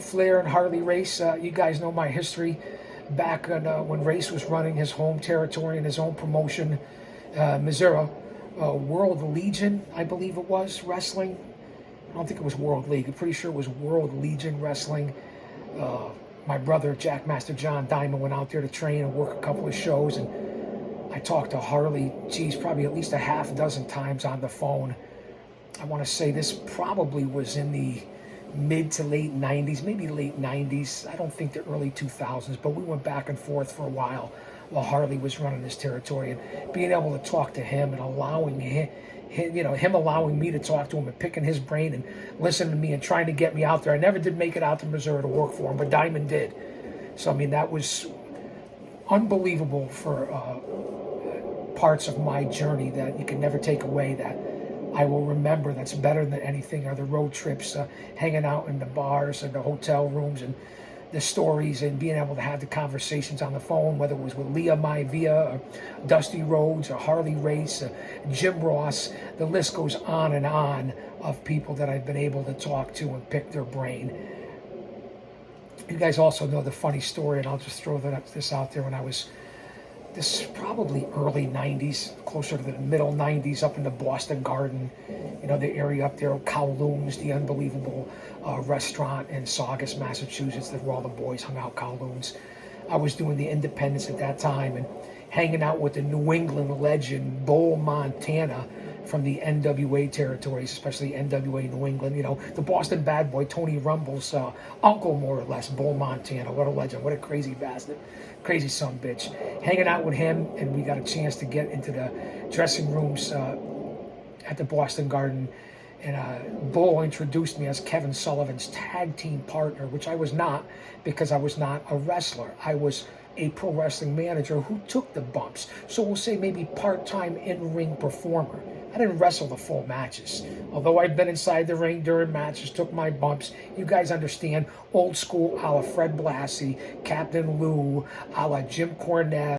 Flair and Harley Race. You guys know my history back when Race was running his home territory and his own promotion, Missouri. World Legion, I believe it was, wrestling. I don't think it was World League. I'm pretty sure it was World Legion Wrestling. My brother, Jack Master John Diamond, went out there to train and work a couple of shows, and I talked to Harley, geez, probably at least a half dozen times on the phone. I want to say this probably was in the mid to late 90s, maybe late 90s. I don't think the early 2000s, but we went back and forth for a while Harley was running his territory, and being able to talk to him and allowing him allowing me to talk to him and picking his brain and listening to me and trying to get me out there. I never did make it out to Missouri to work for him, but Diamond did. So, I mean, that was unbelievable for parts of my journey that you can never take away, that I will remember. That's better than anything, are the road trips, hanging out in the bars and the hotel rooms, and the stories, and being able to have the conversations on the phone, whether it was with Leah Maivia or Dusty Rhodes or Harley Race, Jim Ross. The list goes on and on of people that I've been able to talk to and pick their brain. You guys also know the funny story, and I'll just throw this out there. When I was, this is probably early 90s, closer to the middle 90s, up in the Boston Garden, you know, the area up there, Kowloon's, the unbelievable restaurant in Saugus, Massachusetts, that where all the boys hung out, Kowloon's. I was doing the Independence at that time and hanging out with the New England legend, Bull Montana, from the NWA territories, especially NWA New England. You know, the Boston bad boy, Tony Rumble's uncle, more or less, Bull Montana. What a legend. What a crazy bastard. Crazy son of a bitch. Hanging out with him, and we got a chance to get into the dressing rooms at the Boston Garden. And Bull introduced me as Kevin Sullivan's tag team partner, which I was not, because I was not a wrestler. I was a pro wrestling manager who took the bumps. So we'll say maybe part-time in-ring performer. I didn't wrestle the full matches. Although I've been inside the ring during matches, took my bumps. You guys understand, old school a la Fred Blassie, Captain Lou, a la Jim Cornette.